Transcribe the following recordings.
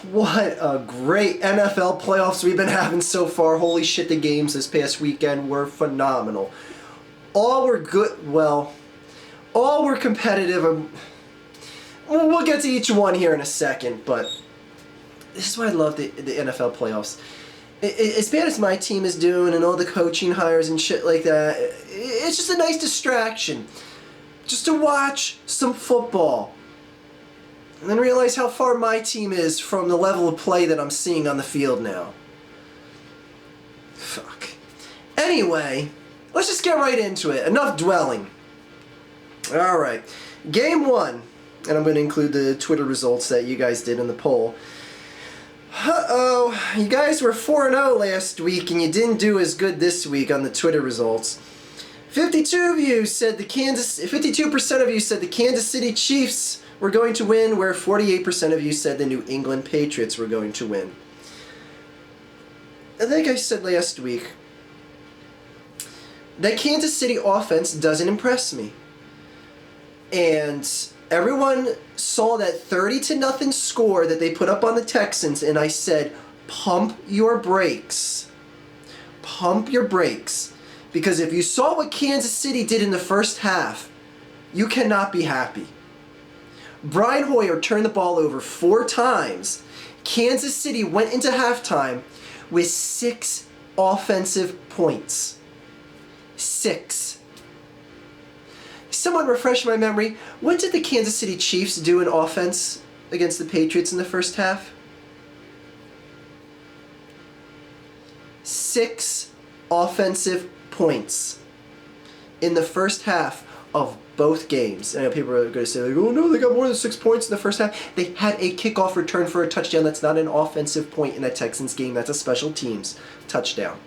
What a great NFL playoffs we've been having so far. Holy shit, the games this past weekend were phenomenal. All were good, well, all were competitive. We'll get to each one here in a second, but this is why I love the NFL playoffs. As bad as my team is doing and all the coaching hires and shit like that, it's just a nice distraction. Just to watch some football. And then realize how far my team is from the level of play that I'm seeing on the field now. Fuck. Anyway, let's just get right into it. Enough dwelling. Alright. Game 1. And I'm going to include the Twitter results that you guys did in the poll. Uh-oh. You guys were 4-0 last week and you didn't do as good this week on the Twitter results. 52% of you said the Kansas City Chiefs were going to win, where 48% of you said the New England Patriots were going to win. I think I said last week that Kansas City offense doesn't impress me. And everyone saw that 30-0 score that they put up on the Texans, and I said, pump your brakes. Pump your brakes. Because if you saw what Kansas City did in the first half, you cannot be happy. Brian Hoyer turned the ball over 4 times. Kansas City went into halftime with 6 offensive points. 6. Someone refresh my memory. What did the Kansas City Chiefs do in offense against the Patriots in the first half? 6 offensive points in the first half of both games. I know people are going to say, like, oh no, they got more than 6 points in the first half. They had a kickoff return for a touchdown. That's not an offensive point in that Texans game. That's a special teams touchdown.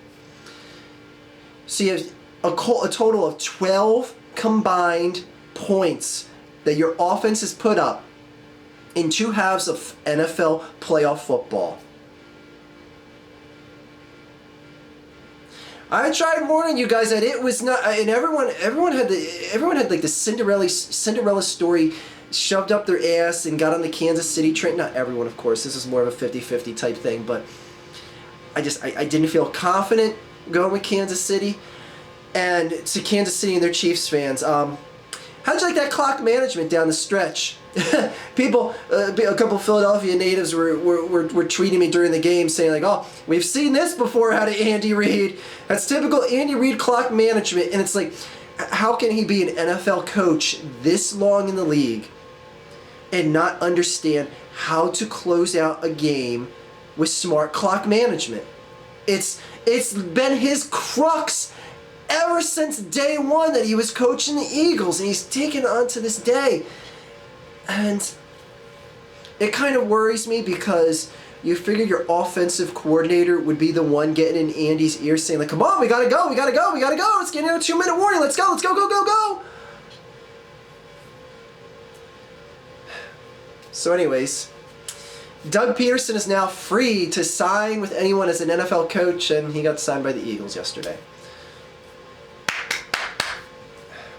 So you have a total of 12 combined points that your offense has put up in 2 halves of NFL playoff football. I tried warning you guys that it was not, and everyone had like the Cinderella story shoved up their ass and got on the Kansas City train. Not everyone, of course. This is more of a 50-50 type thing, but I didn't feel confident going with Kansas City. And to Kansas City and their Chiefs fans, how'd you like that clock management down the stretch? People, a couple Philadelphia natives were tweeting me during the game saying like, oh, we've seen this before out of Andy Reid. That's typical Andy Reid clock management. And it's like, how can he be an NFL coach this long in the league and not understand how to close out a game with smart clock management? It's been his crux ever since day one that he was coaching the Eagles, and he's taken on to this day. And it kind of worries me because you figure your offensive coordinator would be the one getting in Andy's ear saying like, come on, we gotta go, let's get in a 2-minute warning, let's go. So anyways, Doug Peterson is now free to sign with anyone as an NFL coach, and he got signed by the Eagles yesterday.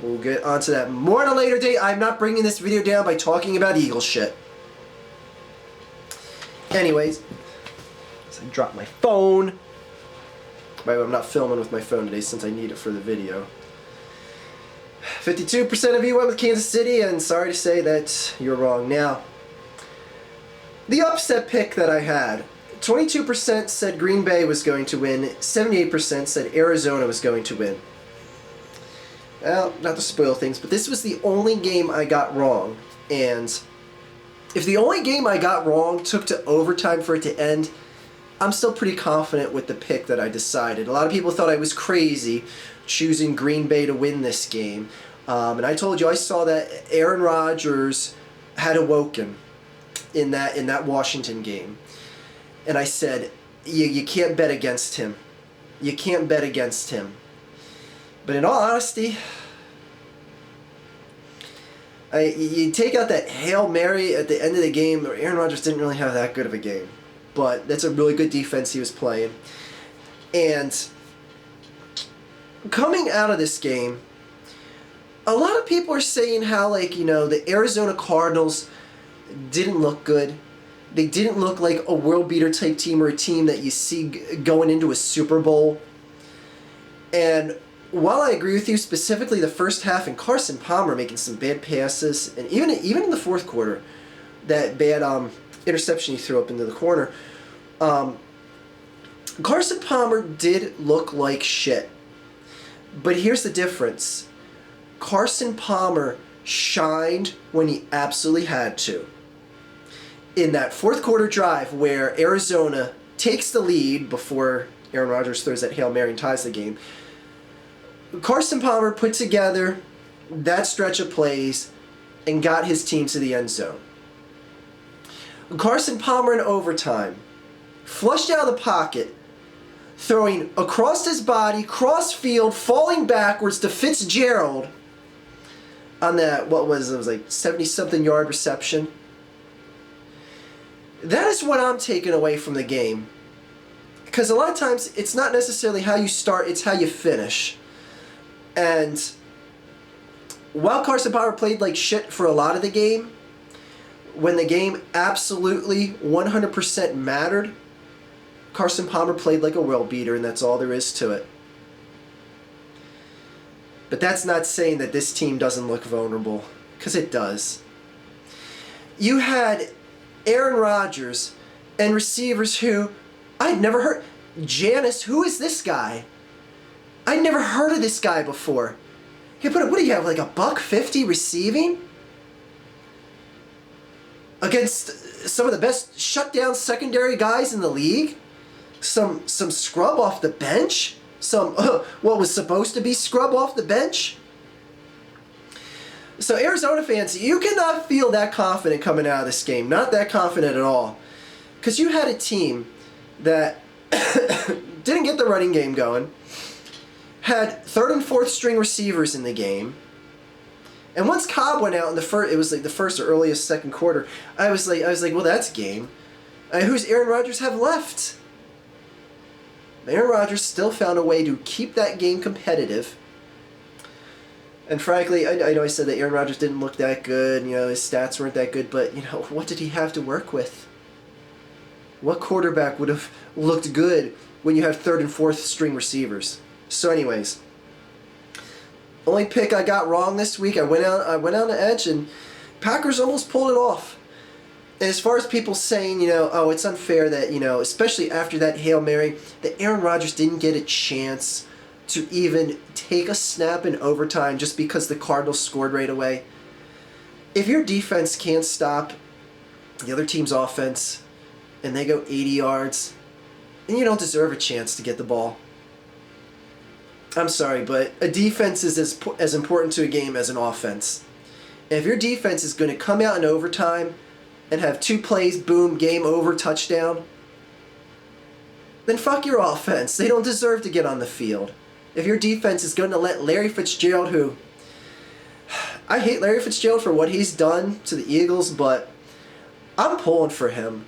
We'll get onto that more at a later date. I'm not bringing this video down by talking about Eagles shit. Anyways, so I dropped my phone. By the way, I'm not filming with my phone today since I need it for the video. 52% of you went with Kansas City, and sorry to say that you're wrong. Now, the upset pick that I had, 22% said Green Bay was going to win, 78% said Arizona was going to win. Well, not to spoil things, but this was the only game I got wrong. And if the only game I got wrong took to overtime for it to end, I'm still pretty confident with the pick that I decided. A lot of people thought I was crazy choosing Green Bay to win this game. And I told you I saw that Aaron Rodgers had awoken in that Washington game. And I said, you can't bet against him. You can't bet against him. But in all honesty, you take out that Hail Mary at the end of the game, Aaron Rodgers didn't really have that good of a game. But that's a really good defense he was playing. And coming out of this game, a lot of people are saying how, like, you know, the Arizona Cardinals didn't look good. They didn't look like a world beater type team or a team that you see going into a Super Bowl. And while I agree with you, specifically the first half and Carson Palmer making some bad passes, and even in the fourth quarter, that bad interception he threw up into the corner, Carson Palmer did look like shit. But here's the difference. Carson Palmer shined when he absolutely had to. In that fourth quarter drive where Arizona takes the lead before Aaron Rodgers throws that Hail Mary and ties the game, Carson Palmer put together that stretch of plays and got his team to the end zone. Carson Palmer in overtime flushed out of the pocket, throwing across his body, cross field, falling backwards to Fitzgerald on that, it was like 70-something yard reception. That is what I'm taking away from the game. Because a lot of times, it's not necessarily how you start, it's how you finish. And while Carson Palmer played like shit for a lot of the game, when the game absolutely 100% mattered, Carson Palmer played like a world beater, and that's all there is to it. But that's not saying that this team doesn't look vulnerable, because it does. You had Aaron Rodgers and receivers who I'd never heard. Janis, who is this guy? I'd never heard of this guy before. Hey, but what do you have, like $150 receiving? Against some of the best shutdown secondary guys in the league? Some scrub off the bench? What was supposed to be scrub off the bench? So Arizona fans, you cannot feel that confident coming out of this game. Not that confident at all. Because you had a team that didn't get the running game going, had third and fourth string receivers in the game, and once Cobb went out in the first, it was like the first or earliest second quarter, I was like, well, that's game. Who's Aaron Rodgers have left? Aaron Rodgers still found a way to keep that game competitive. And frankly, I know I said that Aaron Rodgers didn't look that good, his stats weren't that good, but, what did he have to work with? What quarterback would have looked good when you have third and fourth string receivers? So anyways, only pick I got wrong this week, I went on the edge, and Packers almost pulled it off. And as far as people saying, oh, it's unfair that, especially after that Hail Mary, that Aaron Rodgers didn't get a chance to even take a snap in overtime just because the Cardinals scored right away. If your defense can't stop the other team's offense and they go 80 yards, then you don't deserve a chance to get the ball. I'm sorry, but a defense is as important to a game as an offense. And if your defense is going to come out in overtime and have 2 plays, boom, game over, touchdown, then fuck your offense. They don't deserve to get on the field. If your defense is going to let Larry Fitzgerald, who... I hate Larry Fitzgerald for what he's done to the Eagles, but I'm pulling for him.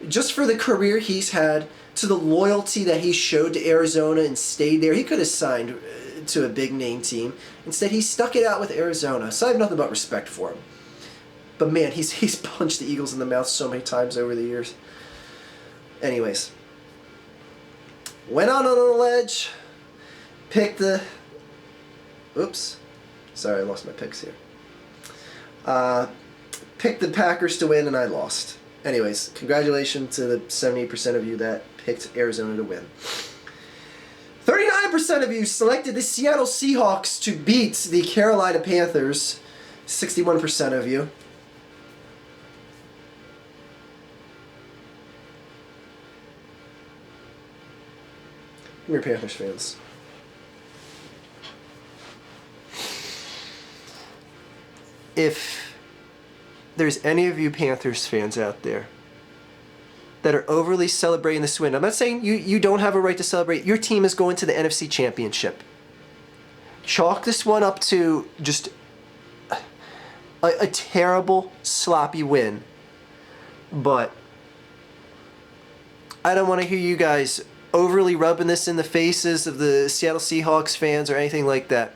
Just for the career he's had, to the loyalty that he showed to Arizona and stayed there. He could have signed to a big name team. Instead, he stuck it out with Arizona. So I have nothing but respect for him. But man, he's punched the Eagles in the mouth so many times over the years. Anyways. Went out on a ledge. Picked the... Oops. Sorry, I lost my picks here. Picked the Packers to win, and I lost. Anyways, congratulations to the 78% of you that picked Arizona to win. 39% of you selected the Seattle Seahawks to beat the Carolina Panthers. 61% of you. Come here, Panthers fans. If there's any of you Panthers fans out there that are overly celebrating this win, I'm not saying you don't have a right to celebrate. Your team is going to the NFC Championship. Chalk this one up to just a terrible, sloppy win. But I don't want to hear you guys overly rubbing this in the faces of the Seattle Seahawks fans or anything like that.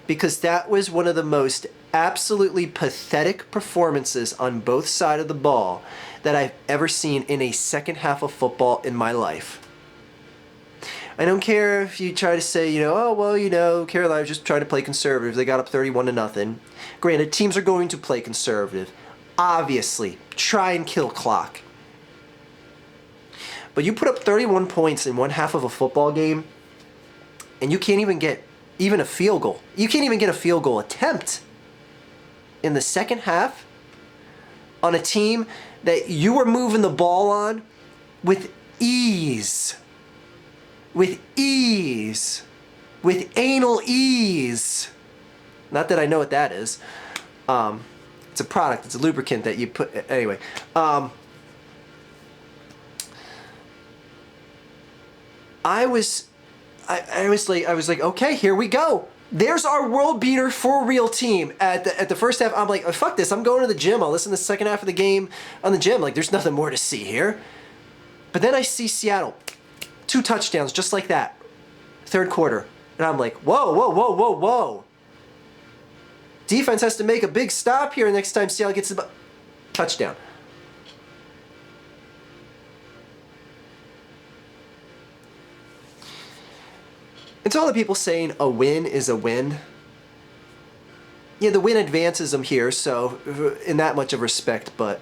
Because that was one of the most absolutely pathetic performances on both sides of the ball that I've ever seen in a second half of football in my life. I don't care if you try to say, oh, well, Carolina's just trying to play conservative. They got up 31-0. Granted, teams are going to play conservative. Obviously, try and kill clock. But you put up 31 points in one half of a football game, and you can't even get even a field goal. You can't even get a field goal attempt in the second half on a team that you were moving the ball on with ease. With ease. With anal ease. Not that I know what that is. It's a product. It's a lubricant that you put... Anyway. I was like, okay, here we go. There's our world beater for real team at the first half. I'm like, oh, fuck this. I'm going to the gym. I'll listen to the second half of the game on the gym. Like, there's nothing more to see here. But then I see Seattle. 2 touchdowns just like that. Third quarter. And I'm like, whoa. Defense has to make a big stop here next time Seattle gets the touchdown. And to all the people saying a win is a win, yeah, the win advances them here, so in that much of respect, but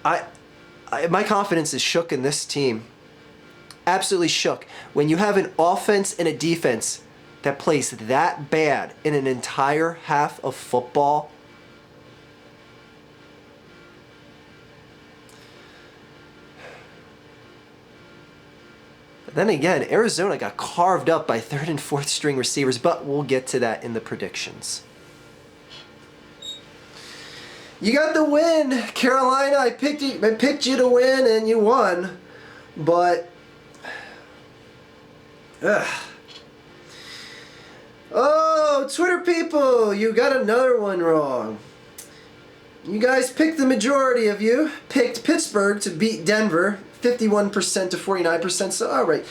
my confidence is shook in this team. Absolutely shook. When you have an offense and a defense that plays that bad in an entire half of football, then again, Arizona got carved up by 3rd and 4th string receivers, but we'll get to that in the predictions. You got the win, Carolina. I picked you to win, and you won. But, oh, Twitter people, you got another one wrong. You guys picked, the majority of you picked Pittsburgh to beat Denver, 51% to 49%. So, all right.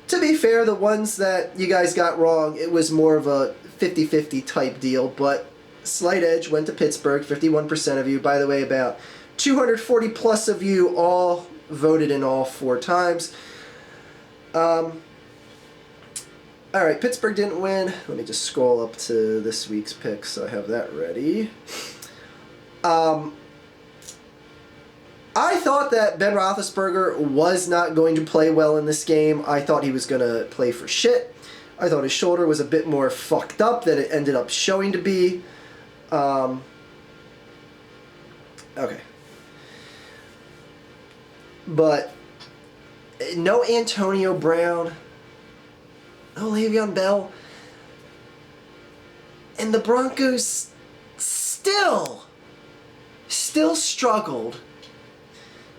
To be fair, the ones that you guys got wrong, it was more of a 50-50 type deal, but slight edge went to Pittsburgh, 51% of you. By the way, about 240 plus of you all voted in all 4 times. All right, Pittsburgh didn't win. Let me just scroll up to this week's pick so I have that ready. I thought that Ben Roethlisberger was not going to play well in this game. I thought he was going to play for shit. I thought his shoulder was a bit more fucked up than it ended up showing to be. Okay. But no Antonio Brown, no Le'Veon Bell, and the Broncos still struggled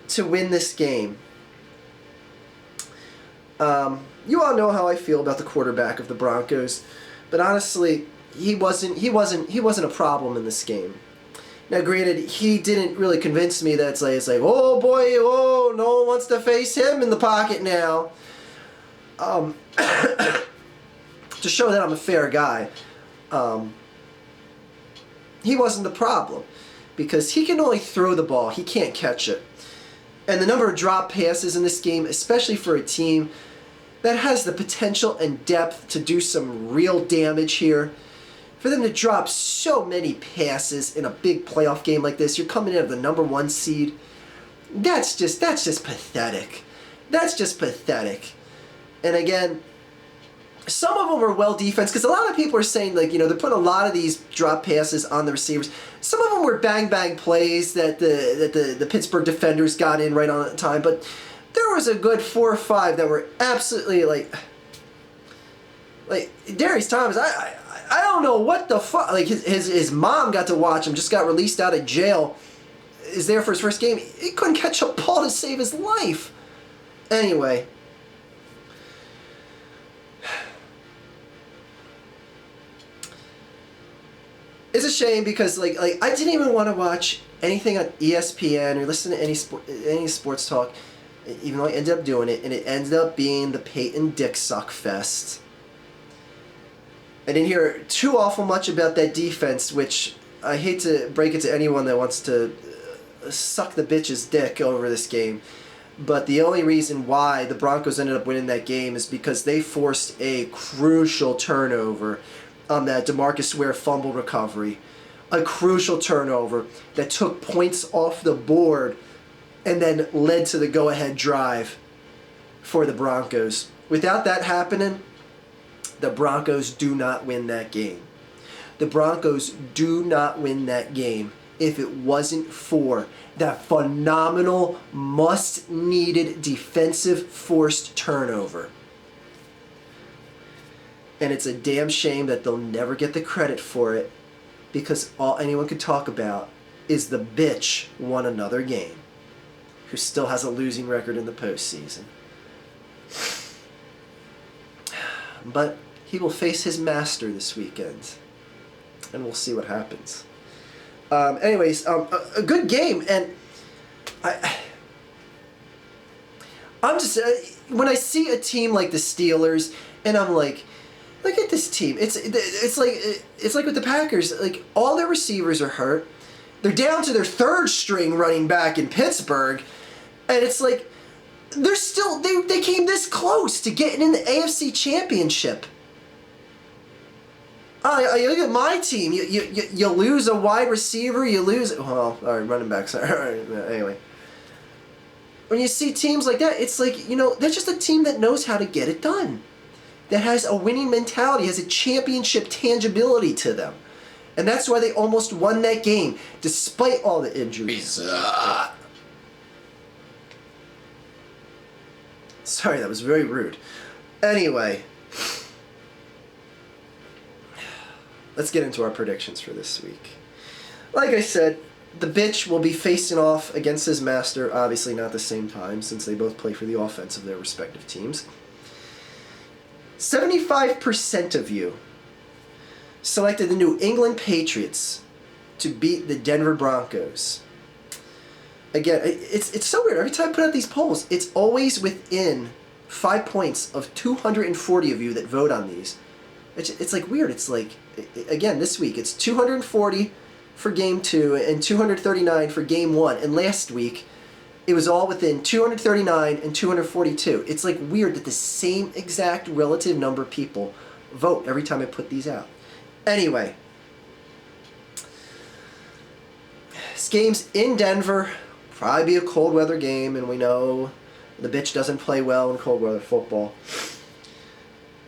to win this game. You all know how I feel about the quarterback of the Broncos, but honestly, he wasn't a problem in this game. Now, granted, he didn't really convince me that it's like, oh boy, oh, no one wants to face him in the pocket now. To show that I'm a fair guy, he wasn't the problem, because he can only throw the ball, he can't catch it. And the number of drop passes in this game, especially for a team that has the potential and depth to do some real damage here, for them to drop so many passes in a big playoff game like this, you're coming in at the number 1 seed. That's just pathetic. That's just pathetic. And again, some of them are well defense, because a lot of people are saying, like, they're putting a lot of these drop passes on the receivers. Some of them were bang plays that the Pittsburgh defenders got in right on time, but there was a good 4 or 5 that were absolutely like Darius Thomas. I don't know what the fuck. Like his mom got to watch him. Just got released out of jail. Is there for his first game. He couldn't catch a ball to save his life. Anyway. It's a shame because like I didn't even want to watch anything on ESPN or listen to any sports talk, even though I ended up doing it, and it ended up being the Peyton Dick Suck Fest. I didn't hear too awful much about that defense, which I hate to break it to anyone that wants to suck the bitch's dick over this game. But the only reason why the Broncos ended up winning that game is because they forced a crucial turnover on that DeMarcus Ware fumble recovery. A crucial turnover that took points off the board and then led to the go-ahead drive for the Broncos. Without that happening, the Broncos do not win that game. The Broncos do not win that game if it wasn't for that phenomenal, must-needed defensive forced turnover. And it's a damn shame that they'll never get the credit for it, because all anyone could talk about is the bitch won another game, who still has a losing record in the postseason. But he will face his master this weekend, and we'll see what happens. Anyways, a good game, and I'm just when I see a team like the Steelers, and I'm like, look at this team. It's like with the Packers. Like, all their receivers are hurt. They're down to their third string running back in Pittsburgh, and it's like they're still they came this close to getting in the AFC Championship. You look at my team. You lose a wide receiver. You lose. Well, all right, running backs. All right, anyway. When you see teams like that, it's like, they're just a team that knows how to get it done. That has a winning mentality, has a championship tangibility to them. And that's why they almost won that game, despite all the injuries. Sorry, that was very rude. Anyway, let's get into our predictions for this week. Like I said, the bitch will be facing off against his master, obviously not at the same time, since they both play for the offense of their respective teams. 75% of you selected the New England Patriots to beat the Denver Broncos. Again, it's so weird. Every time I put out these polls, it's always within 5 points of 240 of you that vote on these. It's like weird. It's like, again, this week, it's 240 for Game 2 and 239 for Game 1. And last week, it was all within 239 and 242. It's like weird that the same exact relative number of people vote every time I put these out. Anyway, this game's in Denver. Probably be a cold weather game, and we know the bitch doesn't play well in cold weather football.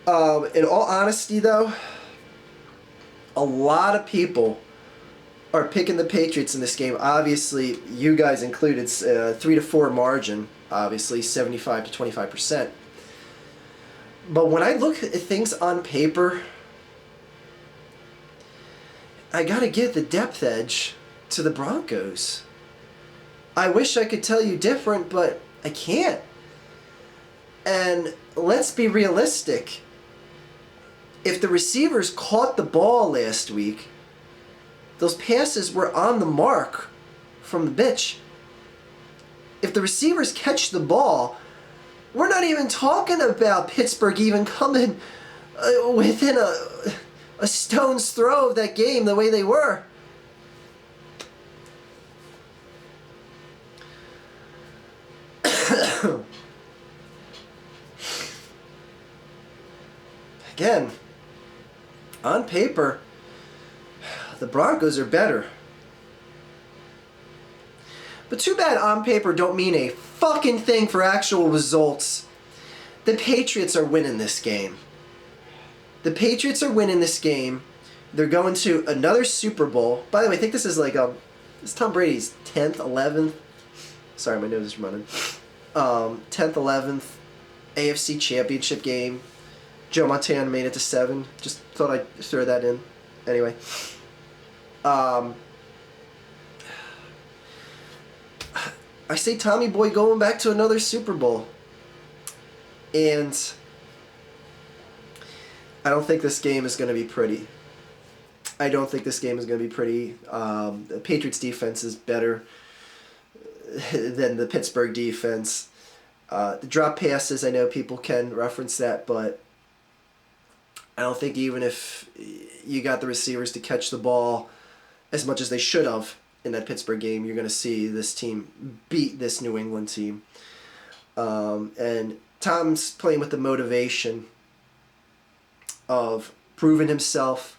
In all honesty, though, a lot of people are picking the Patriots in this game. Obviously, you guys included, 3-4 margin, obviously, 75 to 25%. But when I look at things on paper, I gotta give the depth edge to the Broncos. I wish I could tell you different, but I can't. And let's be realistic. If the receivers caught the ball last week, those passes were on the mark from the bitch. If the receivers catch the ball, we're not even talking about Pittsburgh even coming within a stone's throw of that game the way they were. Again, on paper, the Broncos are better. But too bad on paper don't mean a fucking thing for actual results. The Patriots are winning this game. The Patriots are winning this game. They're going to another Super Bowl. By the way, I think this is like it's Tom Brady's 10th, 11th. Sorry, my nose is running. 10th, 11th AFC Championship game. Joe Montana made it to 7. Just thought I'd throw that in. Anyway. I say Tommy Boy going back to another Super Bowl. And I don't think this game is going to be pretty. I don't think this game is going to be pretty. The Patriots defense is better than the Pittsburgh defense. The drop passes, I know people can reference that, but I don't think even if you got the receivers to catch the ball as much as they should have in that Pittsburgh game, you're going to see this team beat this New England team. And Tom's playing with the motivation of proving himself.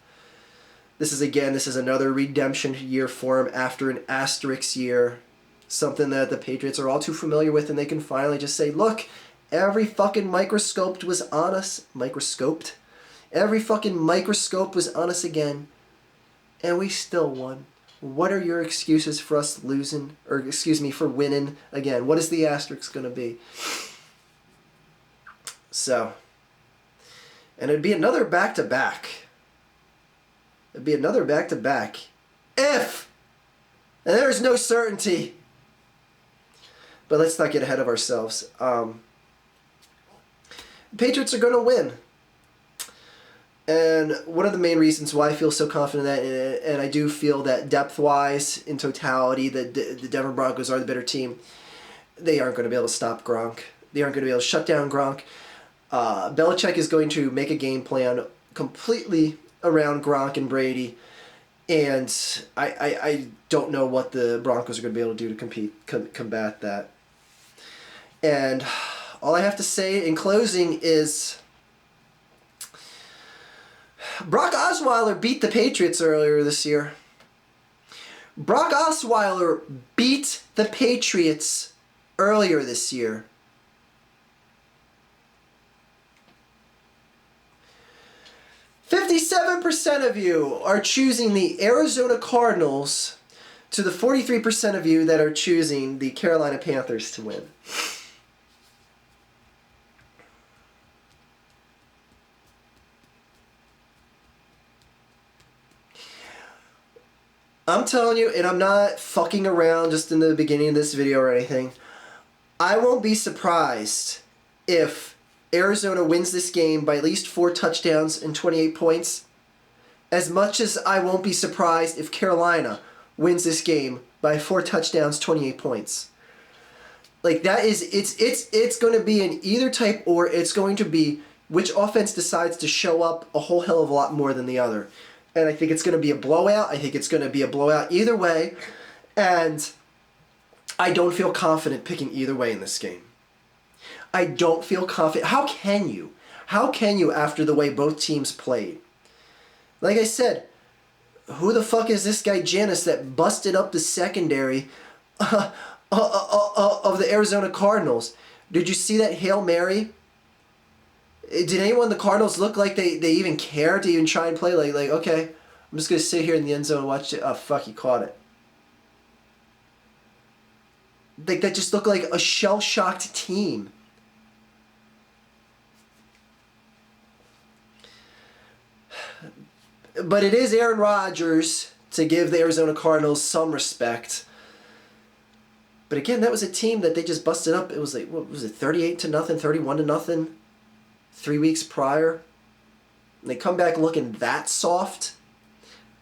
This is another redemption year for him after an asterisk year. Something that the Patriots are all too familiar with, and they can finally just say, look, every fucking microscope was on us. Every fucking microscope was on us again, and we still won. What are your excuses for us losing, or excuse me, for winning again? What is the asterisk going to be? So, and it'd be another back-to-back. If, and there's no certainty. But let's not get ahead of ourselves. Patriots are going to win. And one of the main reasons why I feel so confident in that, and I do feel that depth-wise, in totality, the Denver Broncos are the better team. They aren't going to be able to stop Gronk. They aren't going to be able to shut down Gronk. Belichick is going to make a game plan completely around Gronk and Brady. And I don't know what the Broncos are going to be able to do to combat that. And all I have to say in closing is Brock Osweiler beat the Patriots earlier this year. Brock Osweiler beat the Patriots earlier this year. "57% of you are choosing the Arizona Cardinals to the 43% of you that are choosing the Carolina Panthers to win." I'm telling you, and I'm not fucking around just in the beginning of this video or anything, I won't be surprised if Arizona wins this game by at least 4 touchdowns and 28 points, as much as I won't be surprised if Carolina wins this game by 4 touchdowns, 28 points. Like, that is, it's going to be an either type, or it's going to be which offense decides to show up a whole hell of a lot more than the other. And I think it's going to be a blowout. I think it's going to be a blowout either way. And I don't feel confident picking either way in this game. I don't feel confident. How can you? How can you after the way both teams played? Like I said, who the fuck is this guy Janis that busted up the secondary of the Arizona Cardinals? Did you see that Hail Mary? Did anyone in the Cardinals look like they even care to even try and play? Like okay, I'm just going to sit here in the end zone and watch it. Oh, fuck, he caught it. Like, that just looked like a shell-shocked team. But it is Aaron Rodgers to give the Arizona Cardinals some respect. But again, that was a team that they just busted up. It was like, what was it, 38-0, 31-0, 3 weeks prior. And they come back looking that soft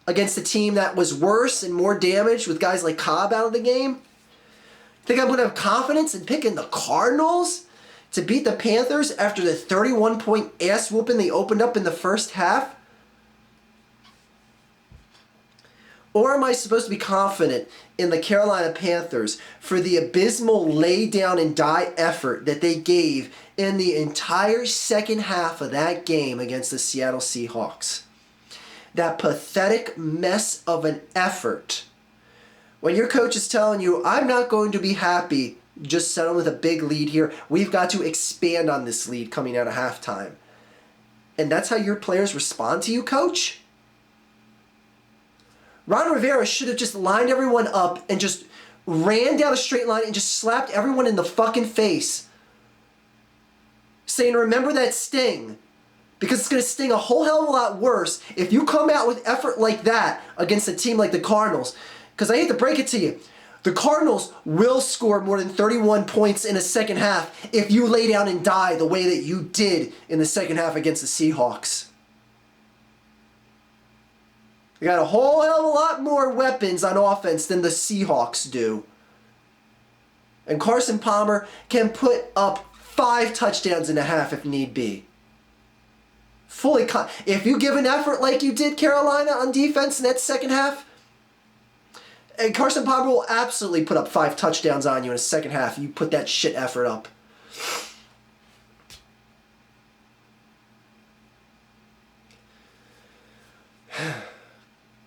against a team that was worse and more damaged with guys like Cobb out of the game. Think I'm going to have confidence in picking the Cardinals to beat the Panthers after the 31-point ass whooping they opened up in the first half? Or am I supposed to be confident in the Carolina Panthers for the abysmal lay down and die effort that they gave in the entire second half of that game against the Seattle Seahawks? That pathetic mess of an effort. When your coach is telling you, I'm not going to be happy just settling with a big lead here. We've got to expand on this lead coming out of halftime. And that's how your players respond to you, coach? Ron Rivera should have just lined everyone up and just ran down a straight line and just slapped everyone in the fucking face. Saying, remember that sting. Because it's going to sting a whole hell of a lot worse if you come out with effort like that against a team like the Cardinals. Because I hate to break it to you, the Cardinals will score more than 31 points in a second half if you lay down and die the way that you did in the second half against the Seahawks. They got a whole hell of a lot more weapons on offense than the Seahawks do. And Carson Palmer can put up 5 touchdowns and a half if need be. If you give an effort like you did Carolina on defense in that second half, and Carson Palmer will absolutely put up 5 touchdowns on you in a second half. You put that shit effort up.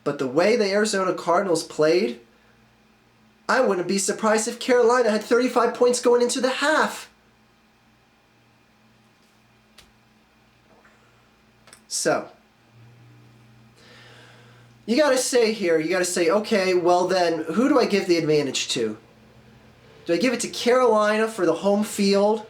But the way the Arizona Cardinals played, I wouldn't be surprised if Carolina had 35 points going into the half. So, you got to say, okay, well then, who do I give the advantage to? Do I give it to Carolina for the home field?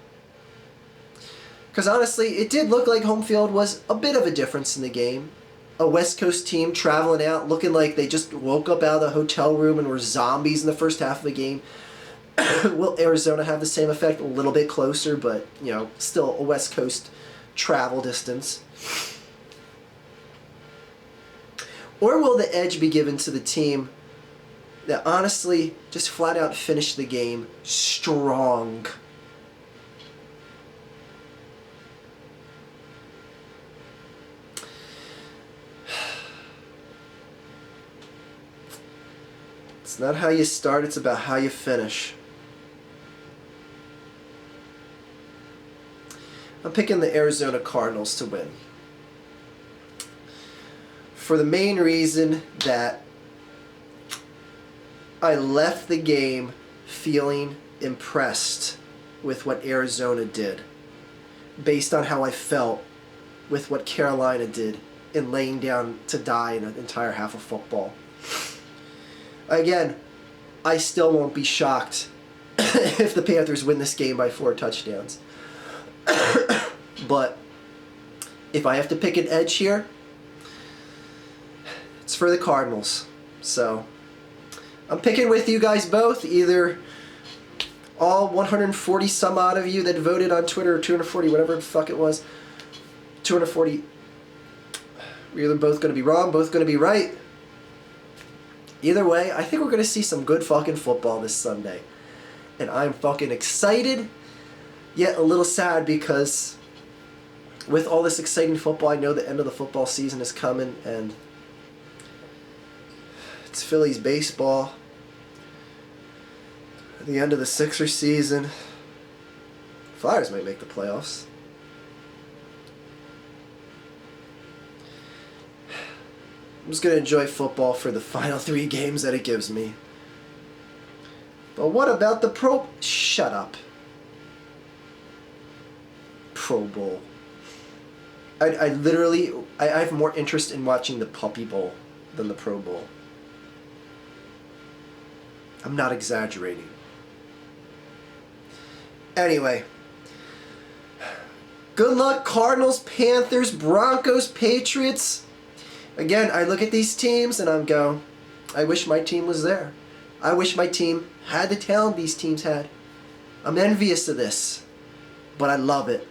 Because honestly, it did look like home field was a bit of a difference in the game. A West Coast team traveling out, looking like they just woke up out of the hotel room and were zombies in the first half of the game. Will Arizona have the same effect? A little bit closer, but, still a West Coast travel distance. Or will the edge be given to the team that honestly just flat out finished the game strong? It's not how you start, it's about how you finish. I'm picking the Arizona Cardinals to win. For the main reason that I left the game feeling impressed with what Arizona did, based on how I felt with what Carolina did in laying down to die in an entire half of football. Again, I still won't be shocked if the Panthers win this game by 4 touchdowns. But if I have to pick an edge here, it's for the Cardinals. So I'm picking with you guys both, either all 140 some odd of you that voted on Twitter, or 240, whatever the fuck it was, 240, we're either both going to be wrong, both going to be right. Either way, I think we're going to see some good fucking football this Sunday. And I'm fucking excited, yet a little sad, because with all this exciting football, I know the end of the football season is coming, and it's Phillies baseball. At the end of the Sixers season, Flyers might make the playoffs. I'm just going to enjoy football for the final 3 games that it gives me. But what about the Pro... Shut up. Pro Bowl. I literally... I have more interest in watching the Puppy Bowl than the Pro Bowl. I'm not exaggerating. Anyway. Good luck, Cardinals, Panthers, Broncos, Patriots. Again, I look at these teams and I'm go, I wish my team was there. I wish my team had the talent these teams had. I'm envious of this, but I love it.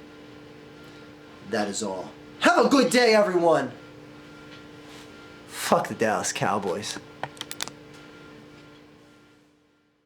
That is all. Have a good day, everyone. Fuck the Dallas Cowboys.